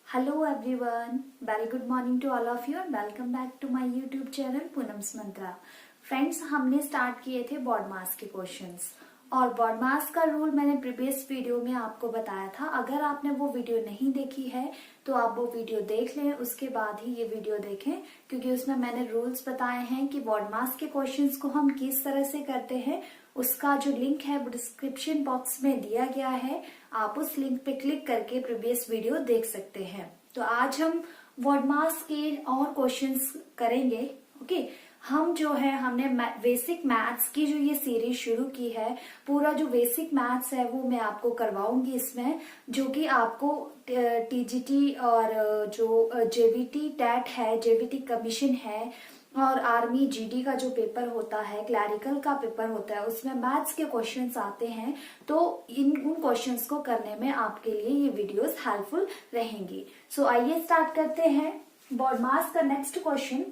Hello everyone, very good morning to all of you and welcome back to my YouTube channel Poonam's Mantra. Friends, हमने start किए थे board मास के questions और board मास का rule मैंने previous video में आपको बताया था। अगर आपने वो वीडियो नहीं देखी है तो आप वो वीडियो देख लें, उसके बाद ही ये वीडियो देखें, क्योंकि उसमें मैंने रूल्स बताए हैं कि बोर्ड मास के क्वेश्चंस को हम किस तरह से करते हैं। उसका जो लिंक है वो डिस्क्रिप्शन बॉक्स में दिया गया है, आप उस लिंक पे क्लिक करके प्रीवियस वीडियो देख सकते हैं। तो आज हम बोर्ड मास के और क्वेश्चंस करेंगे। ओके, हम जो है हमने बेसिक मैथ्स की जो ये सीरीज शुरू की है, पूरा जो बेसिक मैथ्स है वो मैं आपको करवाऊंगी इसमें, जो कि आपको टीजीटी और जो जेवीटी टैट है, जेवीटी कमीशन है और आर्मी जीडी का जो पेपर होता है, क्लैरिकल का पेपर होता है, उसमें मैथ्स के क्वेश्चंस आते हैं। तो उन क्वेश्चंस को करने में आपके लिए ये वीडियोस हेल्पफुल रहेंगी। सो आइए स्टार्ट करते हैं। बोर्ड मास का next question,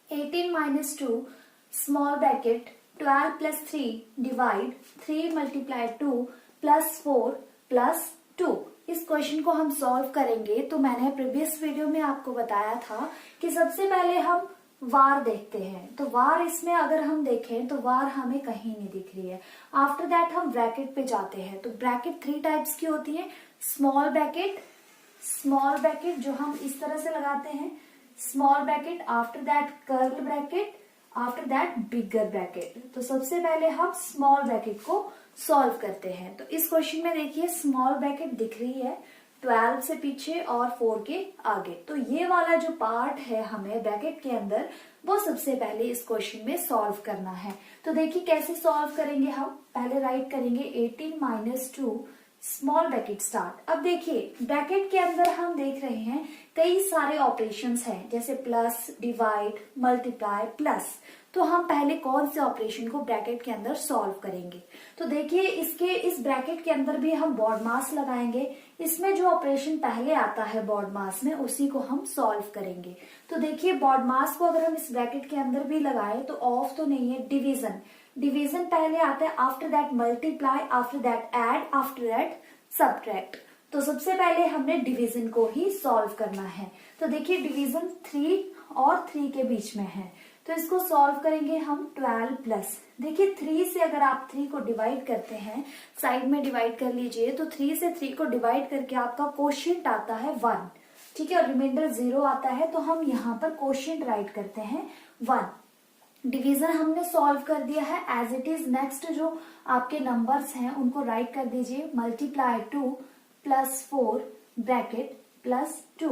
18 minus 2 small bracket 12 plus 3 divide 3 multiply 2 plus 4 plus 2। इस क्वेश्चन को हम सॉल्व करेंगे। तो मैंने प्रीवियस वीडियो में आपको बताया था कि सबसे पहले हम वार देखते हैं। तो वार इसमें अगर हम देखें तो वार हमें कहीं नहीं दिख रही है। आफ्टर दैट हम ब्रैकेट पे जाते हैं। तो ब्रैकेट 3 टाइप्स की होती है। स्मॉल ब्रैकेट जो हम इस तरह से लगाते हैं, small bracket, after that curl bracket, after that bigger bracket. तो सबसे पहले हम स्मॉल ब्रैकेट को सॉल्व करते हैं। तो इस क्वेश्चन में देखिए स्मॉल ब्रैकेट दिख रही है 12 से पीछे और 4 के आगे। तो ये वाला जो पार्ट है हमें ब्रैकेट के अंदर, वो सबसे पहले इस क्वेश्चन में सॉल्व करना है। तो देखिए कैसे सॉल्व करेंगे हम। पहले राइट करेंगे 18 minus 2 स्मॉल ब्रैकेट स्टार्ट। अब देखिए ब्रैकेट के अंदर हम देख रहे हैं कई सारे ऑपरेशंस हैं, जैसे प्लस, डिवाइड, मल्टीप्लाई, प्लस। तो हम पहले कौन से ऑपरेशन को ब्रैकेट के अंदर सॉल्व करेंगे। तो देखिए इस ब्रैकेट के अंदर भी हम बोर्ड मास लगाएंगे। इसमें जो ऑपरेशन पहले आता है बोर्ड मास में, उसी को हम सॉल्व करेंगे। तो देखिए बोर्ड मास को अगर हम इस ब्रैकेट के अंदर भी लगाएं तो ऑफ तो नहीं है, डिवीजन पहले आता है, after that multiply, after that add, after that subtract. तो सबसे पहले हमने डिवीजन को ही सॉल्व करना है। तो देखिए डिवीजन 3 और 3 के बीच में है, तो इसको सॉल्व करेंगे हम 12 प्लस। देखिए 3 से अगर आप 3 को डिवाइड करते हैं, साइड में डिवाइड कर लीजिए, तो 3 से 3 को डिवाइड करके आपका कोशिएंट आता है 1, ठीक है, और रिमाइंडर 0 आता है। तो हम यहाँ पर कोशिएंट राइट करते हैं 1। डिवीजन हमने सॉल्व कर दिया है एज इट इज। नेक्स्ट जो आपके नंबर्स हैं उनको राइट कर दीजिए, मल्टीप्लाई 2 प्लस 4 ब्रैकेट प्लस 2।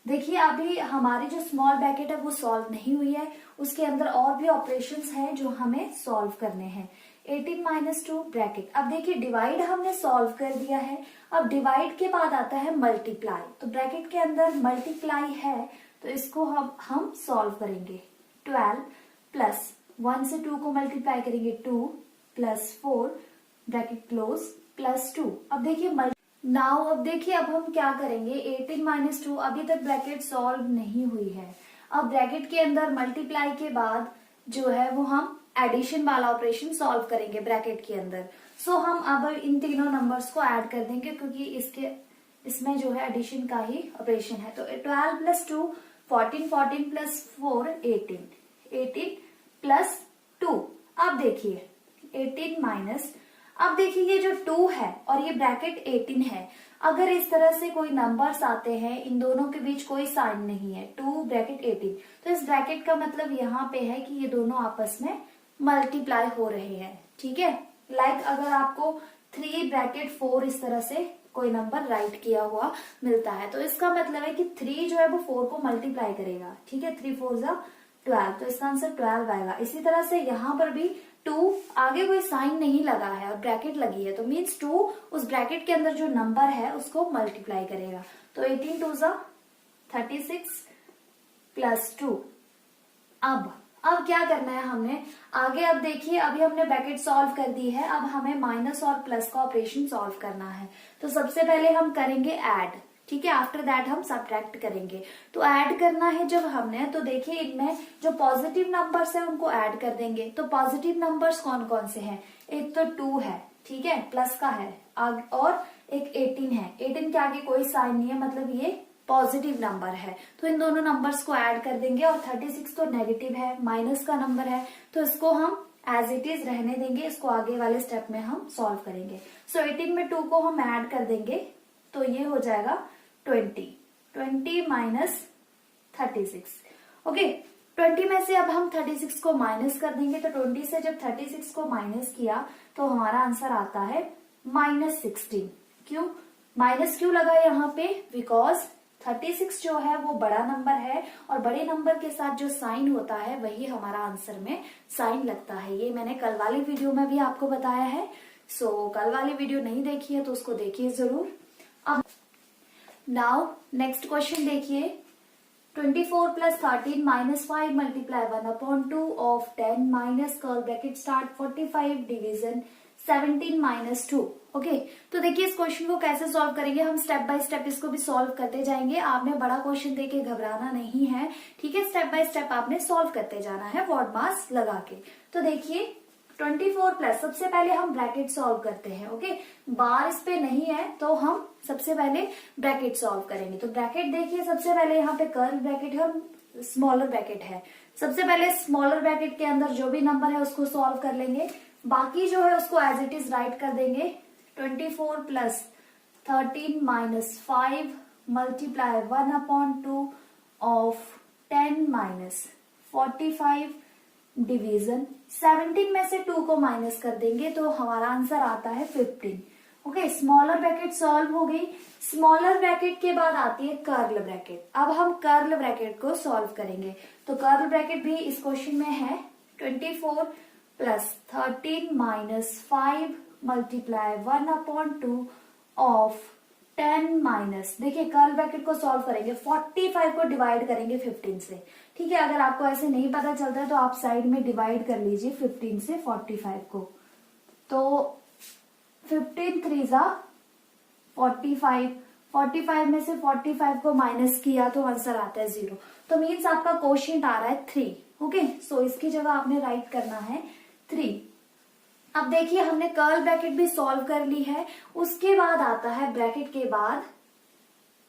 देखिए अभी हमारी जो स्मॉल ब्रैकेट है वो सॉल्व नहीं हुई है, उसके अंदर और भी ऑपरेशंस हैं जो हमें सॉल्व करने हैं। 18 minus 2 ब्रैकेट। अब देखिए डिवाइड हमने सॉल्व कर दिया है। अब डिवाइड के बाद आता है मल्टीप्लाई। तो ब्रैकेट के अंदर मल्टीप्लाई है, तो इसको हम सॉल्व करेंगे। 12 प्लस 1 से 2 को मल्टीप्लाई करेंगे 2 प्लस 4 ब्रैकेट क्लोज प्लस 2। अब देखिए अब देखिए अब हम क्या करेंगे, 18 minus 2, अभी तक ब्रैकेट सॉल्व नहीं हुई है। अब ब्रैकेट के अंदर मल्टीप्लाई के बाद जो है वो हम एडिशन वाला ऑपरेशन सॉल्व करेंगे ब्रैकेट के अंदर। सो हम अब इन तीनों नंबर्स को ऐड कर देंगे, क्योंकि इसमें जो है एडिशन का ही ऑपरेशन है। तो 12 प्लस 2 14, 14 प्लस 4 18 प्लस 2। अब देखिए 18 माइनस, अब देखिए ये जो 2 है और ये ब्रैकेट 18 है, अगर इस तरह से कोई नंबर्स आते हैं, इन दोनों के बीच कोई साइन नहीं है, 2 ब्रैकेट 18, तो इस ब्रैकेट का मतलब यहाँ पे है कि ये दोनों आपस में मल्टीप्लाई हो रहे हैं, ठीक है। लाइक अगर आपको 3 ब्रैकेट 4 इस तरह से कोई नंबर राइट किया हुआ मिलता है, तो इसका मतलब है कि 3 जो है वो 4 को मल्टीप्लाई करेगा, ठीक है। 3 4 जा 12, तो इसका आंसर 12 आएगा। इसी तरह से यहाँ पर भी 2, आगे कोई साइन नहीं लगा है और ब्रैकेट लगी है, तो मीन्स 2 उस ब्रैकेट के अंदर जो नंबर है उसको मल्टीप्लाई करेगा। तो 18 2 जा 36 प्लस 2। अब क्या करना है हमने आगे। अब देखिए अभी हमने ब्रैकेट सॉल्व कर दी है, अब हमें माइनस और प्लस का ऑपरेशन सॉल्व करना है। तो सबसे पहले हम करेंगे ऐड, ठीक है, आफ्टर दैट हम सब्ट्रैक्ट करेंगे। तो ऐड करना है जब हमने, तो देखिए इनमें जो पॉजिटिव नंबर्स है उनको ऐड कर देंगे। तो पॉजिटिव नंबर्स कौन कौन से हैं, एक तो 2 है, ठीक है, प्लस का है, और एक 18 है। 18 के आगे कोई साइन नहीं है, मतलब ये पॉजिटिव नंबर है, तो इन दोनों नंबर्स को ऐड कर देंगे। और 36 तो नेगेटिव है, माइनस का नंबर है, तो इसको हम एज इट इज रहने देंगे, इसको आगे वाले स्टेप में हम सॉल्व करेंगे। सो 18 में 2 को हम ऐड कर देंगे, तो ये हो जाएगा 20 माइनस 36। ओके, 20 में से अब हम 36 को माइनस कर देंगे, तो 20 से जब 36 को माइनस किया तो हमारा आंसर आता है -16। क्यों माइनस क्यों लगा यहाँ पे? बिकॉज 36 जो है वो बड़ा नंबर है, और बड़े नंबर के साथ जो साइन होता है वही हमारा आंसर में साइन लगता है। ये मैंने कल वाली वीडियो में भी आपको बताया है। सो कल वाली वीडियो नहीं देखी है तो उसको देखिए जरूर। अब नाउ नेक्स्ट क्वेश्चन देखिए, 24 plus 13 minus 5 multiply 1/2 of 10 minus curl bracket start 45 division 17 minus 2। Okay, तो देखिए इस क्वेश्चन को कैसे सॉल्व करेंगे, हम स्टेप बाय स्टेप इसको भी सॉल्व करते जाएंगे। आपने बड़ा क्वेश्चन देके घबराना नहीं है, ठीक है, स्टेप बाय स्टेप आपने सॉल्व करते जाना है वर्ड मास लगा के। तो देखिए 24 प्लस, सबसे पहले हम ब्रैकेट सॉल्व करते हैं। ओके, बार इस पे नहीं है तो हम सबसे पहले ब्रैकेट सॉल्व करेंगे। तो ब्रैकेट देखिए, सबसे पहले यहाँ पे कर्ल ब्रैकेट है और स्मॉलर ब्रैकेट है। सबसे पहले स्मॉलर ब्रैकेट के अंदर जो भी नंबर है उसको सॉल्व कर लेंगे, बाकी जो है उसको एज इट इज राइट कर देंगे। 24 plus 13 minus 5 multiply 1/2 of 10 minus 45 division 17 में से 2 को माइनस कर देंगे तो हमारा आंसर आता है 15। ओके, स्मॉलर ब्रैकेट सॉल्व हो गई। स्मॉलर ब्रैकेट के बाद आती है कर्ल ब्रैकेट। अब हम कर्ल ब्रैकेट को सॉल्व करेंगे। तो कर्ल ब्रैकेट भी इस क्वेश्चन में है 24 plus 13 minus 5 multiply 1/2 of 10 minus, देखिए कर्ल ब्रैकेट को सॉल्व करेंगे, 45 को डिवाइड करेंगे 15 से। ठीक है, अगर आपको ऐसे नहीं पता चलता है तो आप साइड में डिवाइड कर लीजिए 15 से 45 को। तो 15 3 जा 45, 45 में से 45 को माइनस किया तो आंसर आता है 0। तो मीन्स आपका क्वोशिएंट आ रहा है 3। ओके, सो इसकी जगह आपने राइट करना है 3। अब देखिए हमने कर्ल ब्रैकेट भी सॉल्व कर ली है, उसके बाद आता है ब्रैकेट के बाद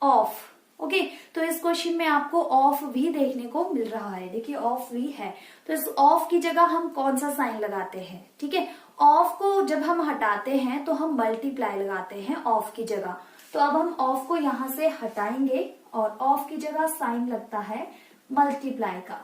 ऑफ। ओके, तो इस क्वेश्चन में आपको ऑफ भी देखने को मिल रहा है। देखिए ऑफ भी है, तो इस ऑफ की जगह हम कौन सा साइन लगाते हैं? ठीक है, ऑफ को जब हम हटाते हैं तो हम मल्टीप्लाई लगाते हैं ऑफ की जगह। तो अब हम ऑफ को यहां से हटाएंगे और ऑफ की जगह साइन लगता है मल्टीप्लाई का।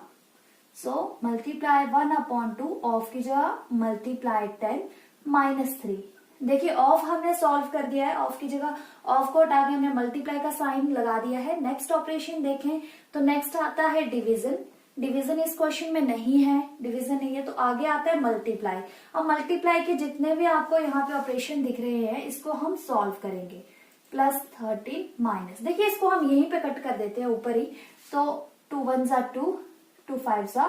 सो मल्टीप्लाई 1/2 ऑफ की जगह मल्टीप्लाई 10 माइनस 3। देखिए ऑफ हमने सॉल्व कर दिया है, ऑफ की जगह ऑफ को हटा के हमने मल्टीप्लाई का साइन लगा दिया है। नेक्स्ट ऑपरेशन देखें तो नेक्स्ट आता है डिवीजन। डिवीजन इस क्वेश्चन में नहीं है, डिवीजन नहीं है तो आगे आता है मल्टीप्लाई। अब मल्टीप्लाई के जितने भी आपको यहाँ पे ऑपरेशन दिख रहे हैं इसको हम सॉल्व करेंगे। प्लस 13 माइनस, देखिए इसको हम यहीं पे कट कर देते हैं ऊपर ही। तो 2 1 जा 2, 2 5 जा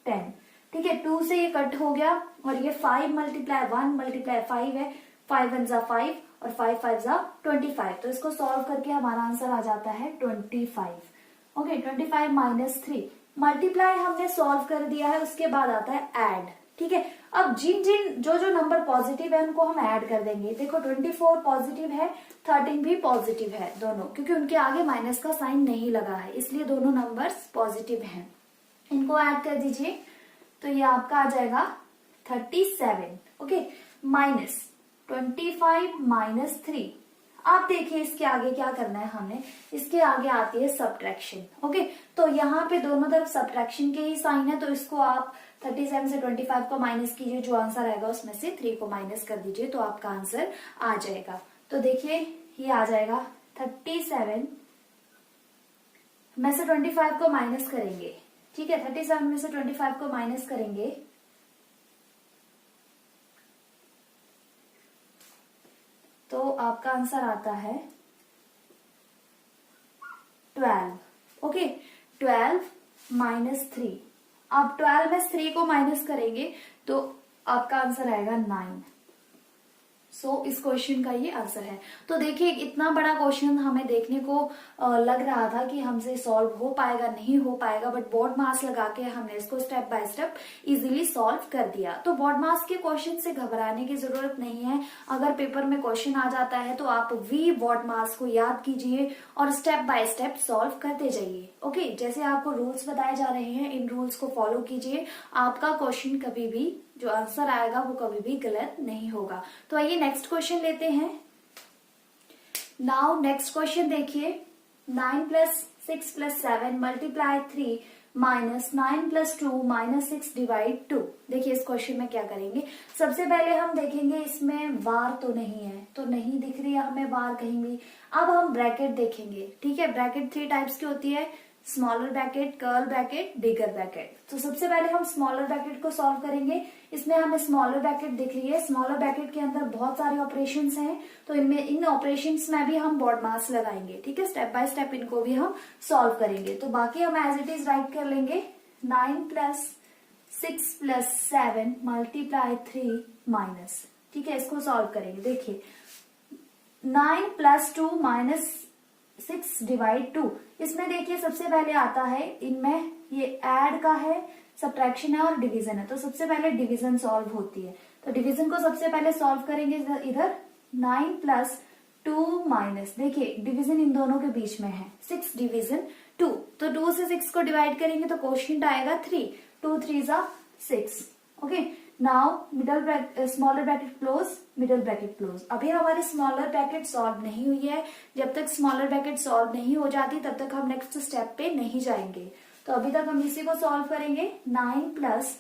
10। ठीक है, 2 से ये कट हो गया और ये 5 मल्टीप्लाई 1 मल्टीप्लाई 5 है, 5 1 जा 5 और 5 5 जा 25। तो इसको सॉल्व करके हमारा आंसर आ जाता है 25। Okay, 25 minus 3। मल्टीप्लाई हमने सॉल्व कर दिया है, उसके बाद आता है ऐड। ठीक है, अब जो जो नंबर पॉजिटिव है उनको हम ऐड कर देंगे। देखो 24 पॉजिटिव है, 13 भी पॉजिटिव है दोनों, क्योंकि उनके आगे माइनस का साइन नहीं लगा है, इसलिए दोनों नंबर्स पॉजिटिव हैं। इनको ऐड कर दीजिए तो ये आपका आ जाएगा 37। Okay, minus 25 minus 3। आप देखिए इसके आगे क्या करना है हमें, इसके आगे आती है सब्ट्रैक्शन। ओके, तो यहाँ पे दोनों तरफ सब्ट्रैक्शन के ही साइन है, तो इसको आप 37 से 25 को माइनस कीजिए, जो आंसर आएगा उसमें से 3 को माइनस कर दीजिए तो आपका आंसर आ जाएगा। तो देखिए ये आ जाएगा 37 में से 25 को माइनस करेंगे। ठीक है, 37 में से 25 को माइनस करेंगे तो आपका आंसर आता है 12। Okay, 12 minus 3। आप 12 में 3 को माइनस करेंगे तो आपका आंसर आएगा 9। इस क्वेश्चन का ये आंसर है। तो देखिए इतना बड़ा क्वेश्चन हमें देखने को लग रहा था कि हमसे सॉल्व हो पाएगा नहीं हो पाएगा, बट बोर्ड मास लगा के हमने इसको step by step easily solve कर दिया। तो बोर्ड मास के क्वेश्चन से घबराने की जरूरत नहीं है। अगर पेपर में क्वेश्चन आ जाता है तो आप वी बोर्ड मास को याद कीजिए और स्टेप बाय स्टेप सॉल्व करते जाइए। ओके, जैसे आपको रूल्स बताए जा रहे हैं इन रूल्स को फॉलो कीजिए, आपका क्वेश्चन कभी भी जो आंसर आएगा वो कभी भी गलत नहीं होगा। तो आइए नेक्स्ट क्वेश्चन लेते हैं। नाउ नेक्स्ट क्वेश्चन देखिए, 9 + 6 + 7 मल्टीप्लाई 3 माइनस 9 + 2 माइनस 6 डिवाइड 2। देखिए इस क्वेश्चन में क्या करेंगे, सबसे पहले हम देखेंगे इसमें वार तो नहीं है, तो नहीं दिख रही है हमें वार कहीं भी। अब हम ब्रैकेट देखेंगे, ठीक है। ब्रैकेट 3 टाइप्स की होती है, स्मॉलर ब्रैकेट, कर्ल ब्रैकेट, बिगर ब्रैकेट। तो सबसे पहले हम स्मॉलर ब्रैकेट को सॉल्व करेंगे। इसमें हमें स्मॉलर ब्रैकेट दिख रही है, स्मॉलर ब्रैकेट के अंदर बहुत सारे ऑपरेशंस हैं, तो इनमें इन ऑपरेशंस में भी हम बोर्ड मास लगाएंगे, ठीक है। स्टेप बाय स्टेप इनको भी हम सॉल्व करेंगे। तो बाकी हम एज इट इज राइट कर लेंगे, 9 + 6 + 7 मल्टीप्लाई 3 माइनस, ठीक है। इसको सॉल्व करेंगे। देखिए 9 + 2 माइनस 6 डिवाइड 2, इसमें देखिए सबसे पहले आता है, इनमें ये ऐड का है, सब्ट्रैक्शन है और डिवीजन है। तो सबसे पहले डिवीजन सॉल्व होती है, तो डिवीजन को सबसे पहले सॉल्व करेंगे। इधर 9 + 2 माइनस, देखिए डिवीजन इन दोनों के बीच में है, 6 डिवीजन 2, तो 2 से 6 को डिवाइड करेंगे तो क्वोशिएंट आएगा 3, 2 3 = 6। Okay, now middle bracket, smaller bracket close, middle bracket close. अभी हमारी स्मॉलर ब्रैकेट सॉल्व नहीं हुई है, जब तक स्मॉलर ब्रैकेट सॉल्व नहीं हो जाती तब तक हम नेक्स्ट स्टेप पे नहीं जाएंगे। तो अभी तक हम इसी को सॉल्व करेंगे। 9 +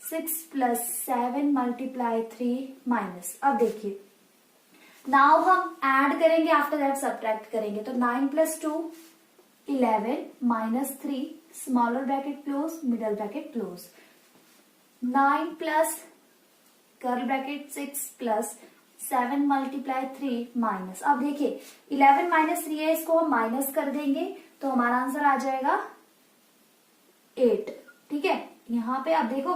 6 + 7 मल्टीप्लाई 3 माइनस। अब देखिए नाउ हम ऐड करेंगे, आफ्टर दैट सब्ट्रैक्ट करेंगे। तो 9 + 2 11 minus 3, smaller bracket close, middle bracket close. 9 + curl bracket 6 + 7 multiply 3 minus. अब देखिए 11 माइनस 3 है, इसको हम माइनस कर देंगे तो हमारा आंसर आ जाएगा 8, ठीक है। यहाँ पे अब देखो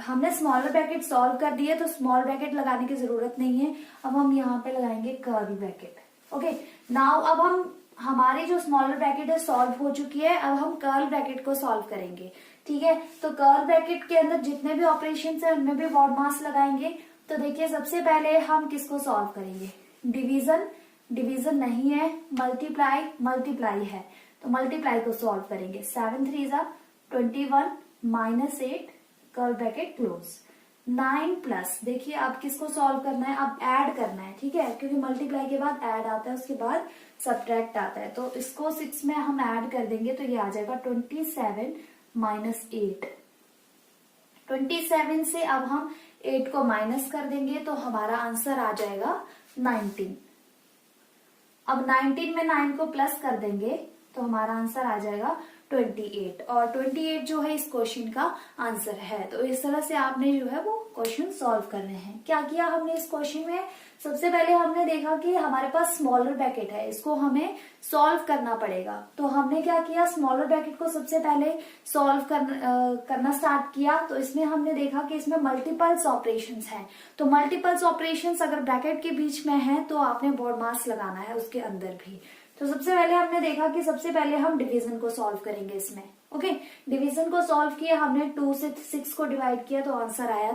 हमने स्मॉलर ब्रैकेट सॉल्व कर दिया, तो स्मॉल ब्रैकेट लगाने की जरूरत नहीं है। अब हम यहाँ पे लगाएंगे कर्ल ब्रैकेट। ओके, नाउ अब हम हमारी जो स्मॉलर ब्रैकेट है सॉल्व हो चुकी है, अब हम कर्ल ब्रैकेट को सॉल्व करेंगे, ठीक है। तो कर्ल ब्रैकेट के अंदर जितने भी ऑपरेशन है उनमें भी बोर्ड मास लगाएंगे। तो देखिए सबसे पहले हम किसको सॉल्व करेंगे, डिवीजन, डिवीजन नहीं है, मल्टीप्लाई, मल्टीप्लाई है, तो मल्टीप्लाई को सॉल्व करेंगे। 7 3 = 21 माइनस 8, कर्ल ब्रैकेट क्लोज। 9 + देखिए अब किसको सॉल्व करना है, अब ऐड करना है, ठीक है, क्योंकि मल्टीप्लाई के बाद ऐड आता है, उसके बाद सब्ट्रैक्ट आता है। तो इसको 6 में हम ऐड कर देंगे तो ये आ जाएगा 27 माइनस 8। 27 से अब हम 8 को माइनस कर देंगे तो हमारा आंसर आ जाएगा 19। अब 19 में 9 को प्लस कर देंगे तो हमारा आंसर आ जाएगा 28, और 28 जो है इस क्वेश्चन का आंसर है। तो इस तरह से आपने जो है वो क्वेश्चन सॉल्व करने हैं। क्या किया हमने इस क्वेश्चन में, सबसे पहले हमने देखा कि हमारे पास स्मॉलर ब्रैकेट है, इसको हमें सॉल्व करना पड़ेगा। तो हमने क्या किया, स्मॉलर ब्रैकेट को सबसे पहले सॉल्व करना स्टार्ट किया। तो इसमें हमने देखा कि इसमें मल्टीपल्स ऑपरेशंस हैं, तो मल्टीपल्स ऑपरेशंस अगर ब्रैकेट के बीच में है तो आपने बोर्ड मास लगाना है उसके अंदर भी। तो सबसे पहले हमने देखा कि सबसे पहले हम डिवीजन को सॉल्व करेंगे इसमें। ओके, डिवीजन को सॉल्व किया हमने, 2 से 6 को डिवाइड किया तो आंसर आया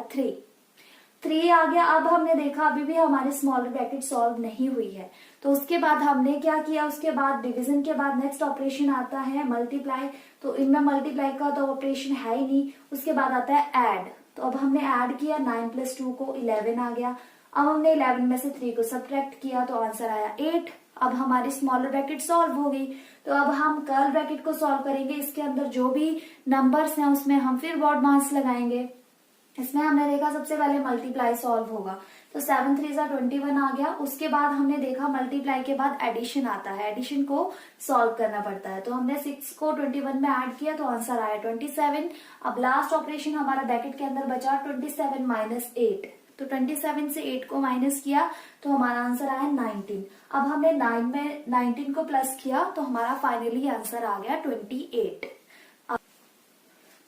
3 आ गया। अब हमने देखा अभी भी हमारी स्मॉलर ब्रैकेट सॉल्व नहीं हुई है, तो उसके बाद हमने क्या किया, उसके बाद डिवीजन के बाद नेक्स्ट ऑपरेशन आता है मल्टीप्लाई। तो इनमें मल्टीप्लाई का तो ऑपरेशन है ही नहीं, उसके बाद आता है ऐड। तो अब हमने ऐड किया, 9 + 2 को 11 आ गया। अब हमने 11 में से 3 को सब्ट्रैक्ट किया तो आंसर आया 8। अब हमारी स्मॉलर ब्रैकेट सॉल्व हो गई। तो अब हम कर्ल ब्रैकेट को सॉल्व करेंगे, इसके अंदर जो भी नंबर्स हैं उसमें हम फिर बोर्ड मास लगाएंगे। इसमें हमने देखा सबसे पहले मल्टीप्लाई सॉल्व होगा, तो 7 3 = 21 आ गया। उसके बाद हमने देखा मल्टीप्लाई के बाद एडिशन आता है, एडिशन को सॉल्व करना पड़ता है। तो हमने 6 को 21 में ऐड किया तो आंसर आया 27। अब लास्ट ऑपरेशन हमारा ब्रैकेट के अंदर बचा 27 माइनस 8, तो 27 से 8 को माइनस किया तो हमारा आंसर आया 19। अब हमने 9 में 19 को प्लस किया तो हमारा फाइनली आंसर आ गया 28।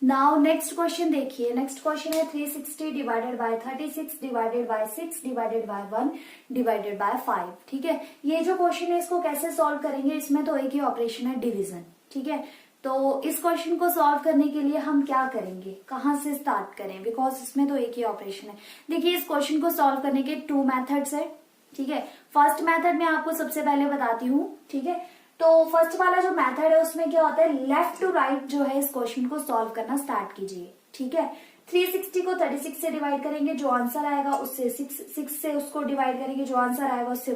नाउ नेक्स्ट क्वेश्चन देखिए, नेक्स्ट क्वेश्चन है 360 divided by 36 divided by 6 divided by 1 divided by 5। ठीक है, ये जो क्वेश्चन है इसको कैसे सॉल्व करेंगे, इसमें तो एक ही ऑपरेशन है, डिवीजन। ठीक है, तो इस क्वेश्चन को सॉल्व करने के लिए हम क्या करेंगे, कहां से स्टार्ट करें, बिकॉज इसमें तो एक ही ऑपरेशन है। देखिए, इस क्वेश्चन को सॉल्व करने के 2 मेथड्स है। ठीक है, फर्स्ट मेथड मैं आपको सबसे पहले बताती हूँ। ठीक है, तो फर्स्ट वाला जो मेथड है उसमें क्या होता है, लेफ्ट टू राइट जो है इस क्वेश्चन को सॉल्व करना स्टार्ट कीजिए। ठीक है, 360 को 36 से डिवाइड करेंगे, जो आंसर आएगा उससे 6 से उसको डिवाइड करेंगे, जो आंसर आएगा उससे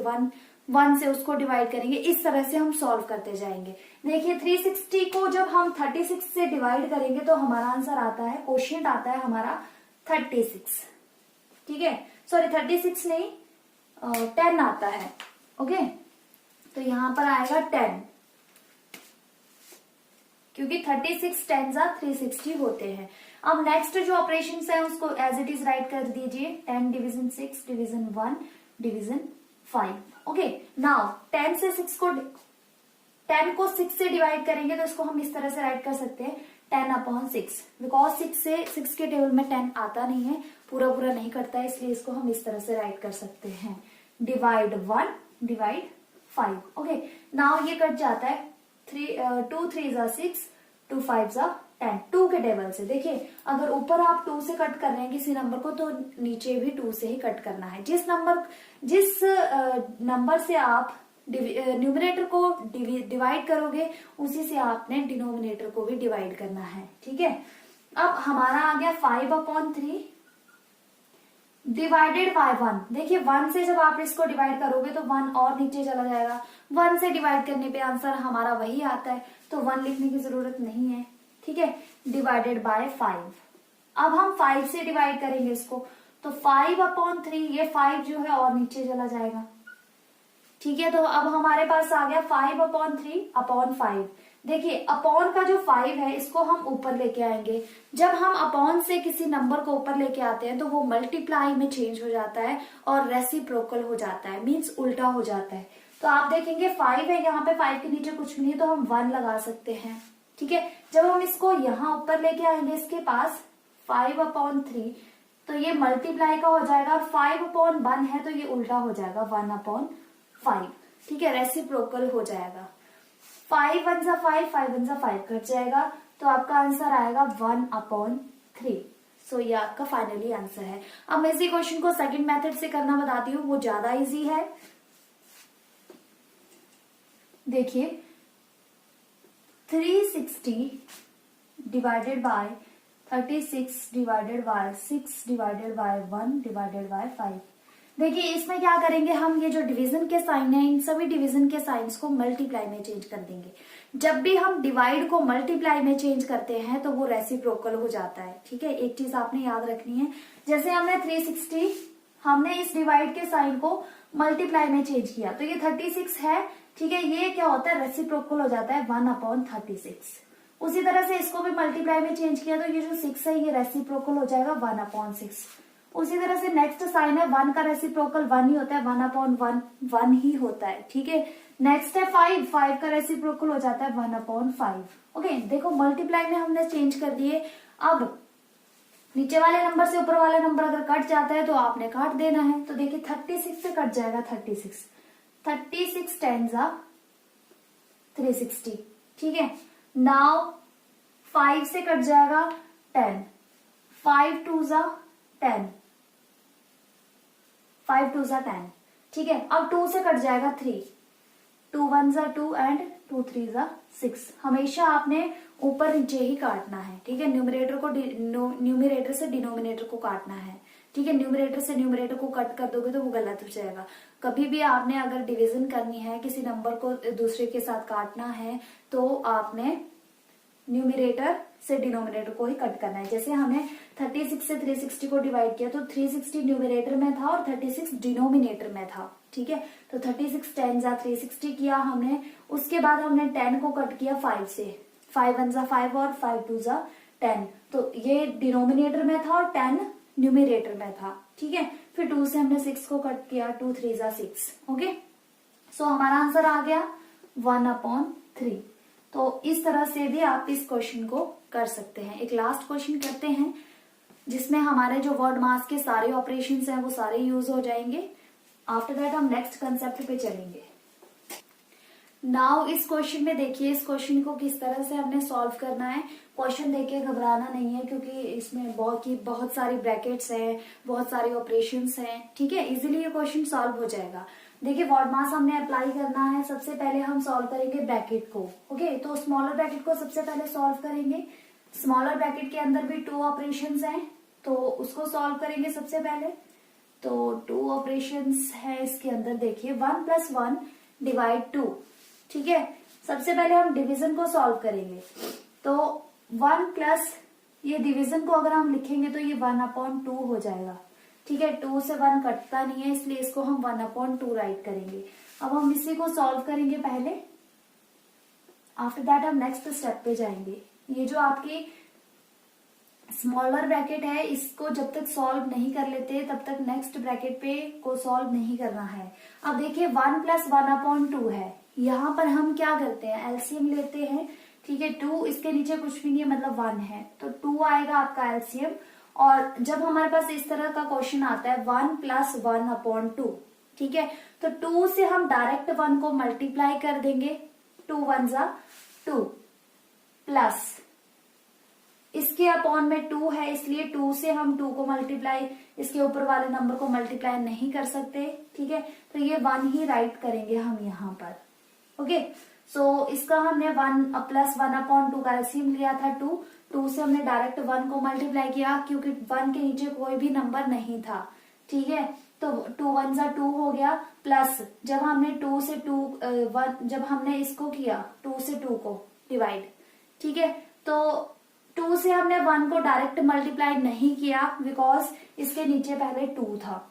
1 से उसको डिवाइड करेंगे। इस तरह से हम सॉल्व करते जाएंगे। देखिए, 360 को जब हम 36 से डिवाइड करेंगे तो हमारा आंसर आता है, क्वोशिएंट आता है हमारा 36। ठीक है, सॉरी 36 नहीं 10 आता है। ओके, तो यहां पर आएगा 10, क्योंकि 36 10 360 होते हैं। अब नेक्स्ट जो ऑपरेशन है उसको एज इट इज राइट कर दीजिए, 10 division 6 division 1 division 5। Okay, now 10 से 6 को 10 को 6 से डिवाइड करेंगे तो इसको हम इस तरह से राइट कर सकते हैं 10/6, बिकॉज 6 के टेबल में 10 आता नहीं है, पूरा पूरा नहीं करता है, इसलिए इसको हम इस तरह से राइट कर सकते हैं, डिवाइड 1 डिवाइड 5। ओके, नाउ ये कट जाता है, 2 3 6 2 5 10, 2 के टेबल से। देखिए, अगर ऊपर आप 2 से कट कर रहे हैं किसी नंबर को तो नीचे भी 2 से ही कट करना है। जिस नंबर से आप न्यूमरेटर को डिवाइड करोगे उसी से आपने डिनोमिनेटर को भी डिवाइड करना है। ठीक है, अब हमारा आ गया 5/3 डिवाइडेड बाय 1। देखिए, 1 से जब आप इसको डिवाइड करोगे तो 1 और नीचे चला जाएगा, 1 से डिवाइड करने पे आंसर हमारा वही आता है, तो 1 लिखने की जरूरत नहीं है। ठीक है, डिवाइडेड बाय 5। अब हम 5 से डिवाइड करेंगे इसको, तो 5/3, ये 5 जो है और नीचे चला जाएगा। ठीक है, तो अब हमारे पास आ गया 5/3/5। देखिए, अपॉन का जो 5 है इसको हम ऊपर लेके आएंगे। जब हम अपॉन से किसी नंबर को ऊपर लेके आते हैं तो वो मल्टीप्लाई में चेंज हो जाता है और रेसिप्रोकल हो जाता है, मींस उल्टा हो जाता है। तो आप देखेंगे 5 है यहाँ पे, 5 के नीचे कुछ भी नहीं, तो हम 1 लगा सकते हैं। ठीक है, जब हम इसको यहाँ ऊपर लेके आएंगे इसके पास 5/3, तो ये मल्टीप्लाई का हो जाएगा, और 5/1 है तो ये उल्टा हो जाएगा 1/5। ठीक है, रेसिप्रोकल हो जाएगा। 5 1 5, 5 1 5 कट जाएगा, तो आपका आंसर आएगा 1/3। सो ये आपका फाइनली आंसर है। अब मैं इसी क्वेश्चन को सेकंड मेथड से करना बताती हूँ, वो ज्यादा इजी है। देखिए, 360 divided by 36 divided by 6 divided by 1 divided by 5। देखिए, इसमें क्या करेंगे हम, ये जो डिवीजन के साइन है इन सभी डिवीजन के साइंस को मल्टीप्लाई में चेंज कर देंगे। जब भी हम डिवाइड को मल्टीप्लाई में चेंज करते हैं तो वो रेसिप्रोकल हो जाता है। ठीक है, एक चीज आपने याद रखनी है, जैसे हमने 360 हमने इस डिवाइड के साइन को मल्टीप्लाई में चेंज किया तो ये 36 है। ठीक है, ये क्या होता है, रेसिप्रोकल हो जाता है 1/36। उसी तरह से इसको भी मल्टीप्लाई में चेंज किया तो ये जो 6 है ये रेसिप्रोकल हो जाएगा 1/6। उसी तरह से नेक्स्ट साइन है, 1 का रेसिप्रोकल 1 ही होता है, 1/1 1 ही होता है। ठीक है, नेक्स्ट है 5 का रेसिप्रोकल हो जाता है 1/5। ओके, देखो मल्टीप्लाई में हमने चेंज कर दिए। अब नीचे वाले नंबर से ऊपर वाला नंबर अगर कट जाता है तो आपने काट देना है। तो देखिए 36 से कट जाएगा 36 10 360। ठीक है, नाउ 5 से कट जाएगा 10, 5 2 10, 5 2 10। ठीक है, अब 2 से कट जाएगा 3, 2 1 2 एंड 2 3 6। हमेशा आपने ऊपर नीचे ही काटना है। ठीक है, न्यूमरेटर से डिनोमिनेटर को काटना है। ठीक है, न्यूमरेटर से न्यूमरेटर को कट कर दोगे तो वो गलत हो जाएगा। कभी भी आपने अगर डिवीजन करनी है, किसी नंबर को दूसरे के साथ काटना है, तो आपने न्यूमरेटर से डिनोमिनेटर को ही कट करना है। जैसे हमने 36 से 360 को डिवाइड किया तो 360 न्यूमरेटर में था और 36 डिनोमिनेटर में था। ठीक है, तो 36 10 360 किया हमने। उसके बाद हमने 10 को कट किया 5 से, 5 1 5 और 5 2 10। तो ये डिनोमिनेटर में था और 10 न्यूमरेटर में था। ठीक है, फिर 2 से हमने 6 को कट किया, 2 3 6। ओके, सो हमारा आंसर आ गया 1/3। तो इस तरह से भी आप इस क्वेश्चन को कर सकते हैं। एक लास्ट क्वेश्चन करते हैं जिसमें हमारे जो वर्ड मास के सारे ऑपरेशंस हैं वो सारे यूज हो जाएंगे। आफ्टर दैट हम नेक्स्ट कंसेप्ट पे चलेंगे। नाउ इस क्वेश्चन में देखिए, इस क्वेश्चन को किस तरह से हमने सॉल्व करना है। क्वेश्चन देख घबराना नहीं है, क्योंकि इसमें बहुत सारी ब्रैकेट्स हैं, बहुत सारे ऑपरेशंस हैं, ठीक है। इजीली ये क्वेश्चन सॉल्व हो जाएगा। देखिए वर्ड मास हमने अप्लाई करना है। सबसे पहले हम सॉल्व करेंगे ब्रैकेट को, ओके। तो स्मॉलर ब्रैकेट को सबसे पहले सॉल्व करेंगे। स्मॉलर ब्रैकेट के अंदर भी 2 ऑपरेशंस हैं, तो उसको सॉल्व करेंगे सबसे पहले। तो 2 ऑपरेशंस है इसके अंदर। देखिए 1 + 1 / 2, ठीक है। सबसे पहले हम डिवीजन को सॉल्व करेंगे। तो 1 प्लस ये डिवीजन को अगर हम लिखेंगे तो ये 1/2 हो जाएगा, ठीक है। 2 से 1 कटता नहीं है, इसलिए इसको हम 1/2 राइट करेंगे। अब हम इसी को सॉल्व करेंगे पहले। आफ्टर दैट हम नेक्स्ट स्टेप पे जाएंगे। ये जो आपकी स्मॉलर ब्रैकेट है, इसको जब तक सॉल्व नहीं कर लेते तब तक नेक्स्ट ब्रैकेट पे को सॉल्व नहीं करना है। अब देखिए 1 + 1/2 है। यहाँ पर हम क्या करते हैं, एलसीएम लेते हैं, ठीक है। 2 इसके नीचे कुछ भी नहीं है, मतलब 1 है, तो 2 आएगा आपका एलसीएम। और जब हमारे पास इस तरह का क्वेश्चन आता है 1 + 1/2, ठीक है, तो 2 से हम डायरेक्ट 1 को मल्टीप्लाई कर देंगे। 2 × 1 = 2 प्लस इसके अपॉन में 2 है, इसलिए 2 से हम 2 को मल्टीप्लाई, इसके ऊपर वाले नंबर को मल्टीप्लाई नहीं कर सकते, ठीक है। तो ये 1 ही राइट करेंगे हम यहाँ पर, ओके। सो इसका हमने 1 + 1/2 का एलसीएम लिया था 2 से हमने डायरेक्ट 1 को मल्टीप्लाई किया, क्योंकि 1 के नीचे कोई भी नंबर नहीं था, ठीक है। तो 2 × 1 = 2 हो गया, प्लस जब हमने 2 से 1 जब हमने इसको किया 2 से 2 को डिवाइड, ठीक है, तो 2 से हमने 1 को डायरेक्ट मल्टीप्लाई नहीं किया, बिकॉज इसके नीचे पहले 2 था,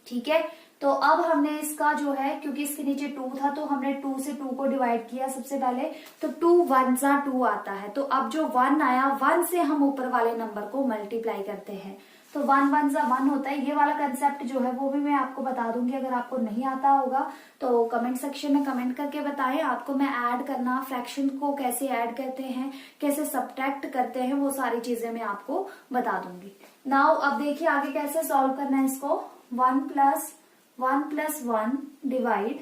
ठीक है। तो अब हमने इसका जो है, क्योंकि इसके नीचे 2 था, तो हमने 2 से 2 को डिवाइड किया सबसे पहले, तो 2 × 1 = 2 आता है। तो अब जो 1 आया, 1 से हम ऊपर वाले नंबर को मल्टीप्लाई करते हैं, तो 1 × 1 = 1 होता है। ये वाला कंसेप्ट जो है वो भी मैं आपको बता दूंगी। अगर आपको नहीं आता होगा तो कमेंट सेक्शन में कमेंट करके बताएं। आपको मैं ऐड करना, फ्रैक्शन को कैसे ऐड करते हैं, कैसे सब्ट्रैक्ट करते हैं, वो सारी चीजें मैं आपको बता दूंगी। नाउ अब देखिए आगे कैसे सॉल्व करना है इसको। 1 + 1 डिवाइड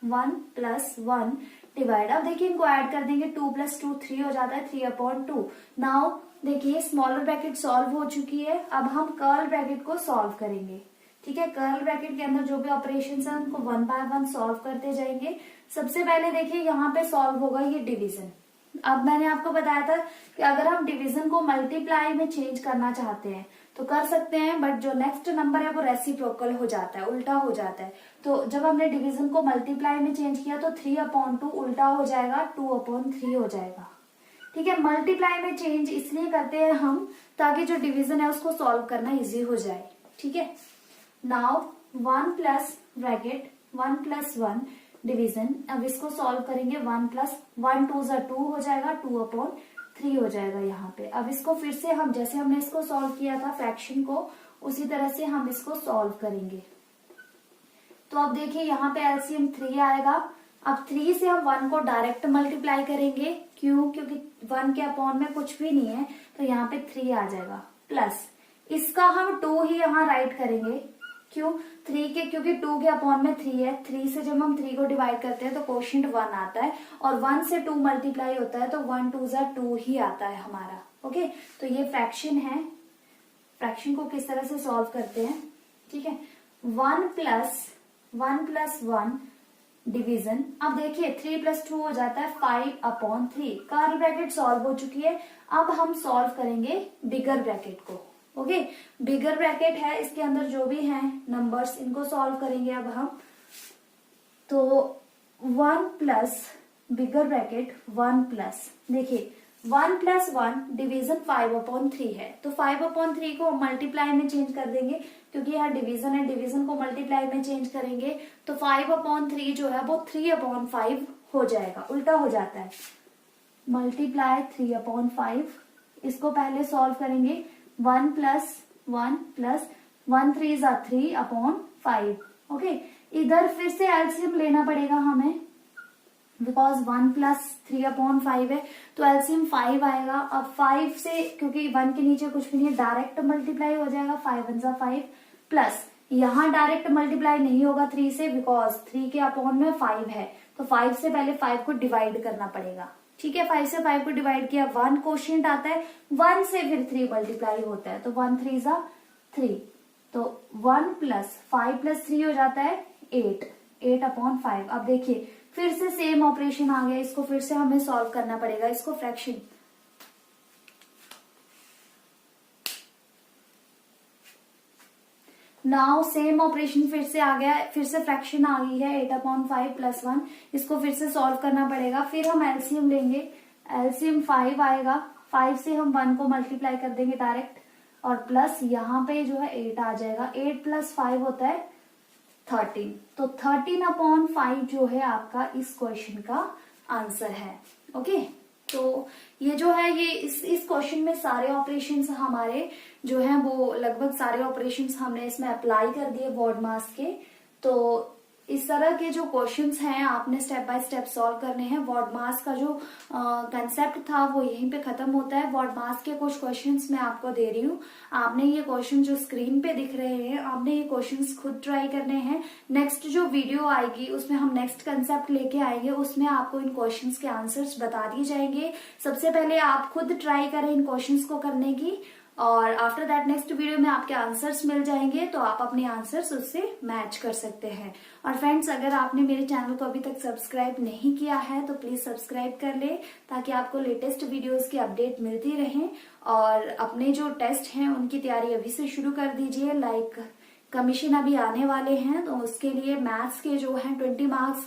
1 + 1 डिवाइड। अब देखिए इनको ऐड कर देंगे, 2 + 2 3 हो जाता है, 3/2। नाउ देखिए स्मॉलर ब्रैकेट सॉल्व हो चुकी है। अब हम कर्ल ब्रैकेट को सॉल्व करेंगे, ठीक है। कर्ल ब्रैकेट के अंदर जो भी ऑपरेशंस हैं उनको 1 by 1 सॉल्व करते जाएंगे। सबसे पहले देखिए यहाँ पे सॉल्व होगा ये डिवीजन। अब मैंने आपको बताया था कि अगर हम डिवीजन को मल्टीप्लाई में चेंज करना चाहते हैं तो कर सकते हैं, बट जो नेक्स्ट नंबर है वो रेसिप्रोकल हो जाता है, उल्टा हो जाता है। तो जब हमने डिवीजन को मल्टीप्लाई में चेंज किया तो 3/2 उल्टा हो जाएगा, 2/3 हो जाएगा, ठीक है। मल्टीप्लाई में चेंज इसलिए करते हैं हम ताकि जो डिवीजन है उसको सॉल्व करना इजी हो जाए, ठीक है। Now 1 + 1 division. अब इसको सॉल्व करेंगे। 1 + 1 = 2 = 2 हो जाएगा, 2/3 हो जाएगा यहाँ पे। अब इसको फिर से हम जैसे हमने इसको सॉल्व किया था फ्रैक्शन को, उसी तरह से हम इसको सॉल्व करेंगे। तो अब देखिए यहाँ पे एलसीएम 3 आएगा। अब 3 से हम 1 को डायरेक्ट मल्टीप्लाई करेंगे, क्यों, क्योंकि 1 के अपॉन में कुछ भी नहीं है, तो यहाँ पे 3 आ जाएगा, प्लस इसका हम 2 ही यहाँ राइट करेंगे, क्यों, 3 के, क्योंकि 2 के अपॉन में 3 है। 3 से जब हम 3 को डिवाइड करते हैं तो कोशेंट 1 आता है, और 1 से 2 मल्टीप्लाई होता है तो 1 × 2 = 2 ही आता है हमारा, ओके। तो ये फ्रैक्शन है। फ्रैक्शन को किस तरह से सॉल्व करते हैं, ठीक है। 1 + 1 डिवीजन। अब देखिए 3 + 2 हो जाता है 5/3। कर्ल ब्रैकेट सॉल्व हो चुकी है। अब हम सॉल्व करेंगे बिगर ब्रैकेट को, ओके। बिगर ब्रैकेट है, इसके अंदर जो भी हैं नंबर्स इनको सॉल्व करेंगे अब हम। तो 1 + बिगर ब्रैकेट 1 देखिए 1 + 1 डिवीजन 5/3 है, तो 5/3 को मल्टीप्लाई में चेंज कर देंगे, क्योंकि यहाँ डिवीजन है, डिवीजन को मल्टीप्लाई में चेंज करेंगे तो 5/3 जो है वो 3/5 हो जाएगा, उल्टा हो जाता है। मल्टीप्लाई 3/5, इसको पहले सॉल्व करेंगे। 1 + 1 + 1 3 = 3/5, ओके। इधर फिर से एलसीएम लेना पड़ेगा हमें। बिकॉज 1 प्लस 3/5 है, तो एलसीएम 5 आएगा। अब 5 से, क्योंकि 1 के नीचे कुछ भी नहीं है, डायरेक्ट मल्टीप्लाई हो जाएगा, 5 1 जा 5, प्लस यहाँ डायरेक्ट मल्टीप्लाई नहीं होगा 3 से, बिकॉज 3 के अपॉन में 5 है, तो 5 से पहले 5 को डिवाइड करना पड़ेगा। ठीक है, 5 से 5 को डिवाइड किया, 1 क्वोशिएंट आता है, 1 से फिर 3 मल्टीप्लाई होता है, तो 1 3 जा 3, तो 1 प्लस 5 प्लस 3 हो जाता है 8, 8/5। अब देखिए फिर से सेम ऑपरेशन आ गया, इसको फिर से हमें सॉल्व करना पड़ेगा, इसको फ्रैक्शन, नाउ सेम ऑपरेशन फिर से आ गया, फिर से फ्रैक्शन आ गई है 8/5 प्लस 1, इसको फिर से सॉल्व करना पड़ेगा। फिर हम एलसीएम लेंगे, एलसीएम 5 आएगा, 5 से हम 1 को मल्टीप्लाई कर देंगे डायरेक्ट, और प्लस यहाँ पे जो है 8 आ जाएगा, 8 प्लस 5 होता है 13, तो 13/5 जो है आपका इस क्वेश्चन का आंसर है। ओके, तो ये जो है, ये इस क्वेश्चन में सारे ऑपरेशंस हमारे जो हैं वो लगभग सारे ऑपरेशंस हमने इसमें अप्लाई कर दिए वर्ड मास के। तो इस तरह के जो क्वेश्चंस हैं आपने स्टेप बाय स्टेप सॉल्व करने हैं। वर्ड मास का जो कंसेप्ट था वो यहीं पे खत्म होता है। वर्ड मास के कुछ क्वेश्चंस मैं आपको दे रही हूँ, आपने ये क्वेश्चन जो स्क्रीन पे दिख रहे हैं, आपने ये क्वेश्चंस खुद ट्राई करने हैं। नेक्स्ट जो वीडियो आएगी उसमें हम नेक्स्ट कंसेप्ट लेके आएंगे, उसमें आपको इन क्वेश्चंस के आंसर्स बता दिए जाएंगे। सबसे पहले आप खुद ट्राई करें इन क्वेश्चंस को करने की, और आफ्टर दैट नेक्स्ट वीडियो में आपके आंसर्स मिल जाएंगे, तो आप अपने आंसर्स उससे मैच कर सकते हैं। और फ्रेंड्स, अगर आपने मेरे चैनल को अभी तक सब्सक्राइब नहीं किया है तो प्लीज सब्सक्राइब कर ले, ताकि आपको लेटेस्ट वीडियोस की अपडेट मिलती रहे। और अपने जो टेस्ट हैं उनकी तैयारी अभी से शुरू कर दीजिए, लाइक कमीशन अभी आने वाले हैं, तो उसके लिए मैथ्स के जो हैं 20 मार्क्स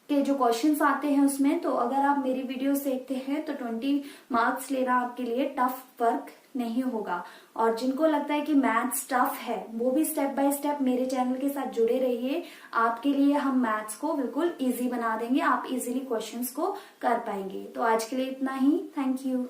के जो क्वेश्चंस आते हैं उसमें, तो अगर आप मेरी वीडियोस देखते हैं तो 20 मार्क्स लेना आपके लिए टफ वर्क नहीं होगा। और जिनको लगता है कि मैथ्स टफ है वो भी स्टेप बाय स्टेप मेरे चैनल के साथ जुड़े रहिए, आपके लिए हम मैथ्स को बिल्कुल इजी बना देंगे, आप इजीली क्वेश्चंस को कर पाएंगे। तो आज के लिए इतना ही, थैंक यू।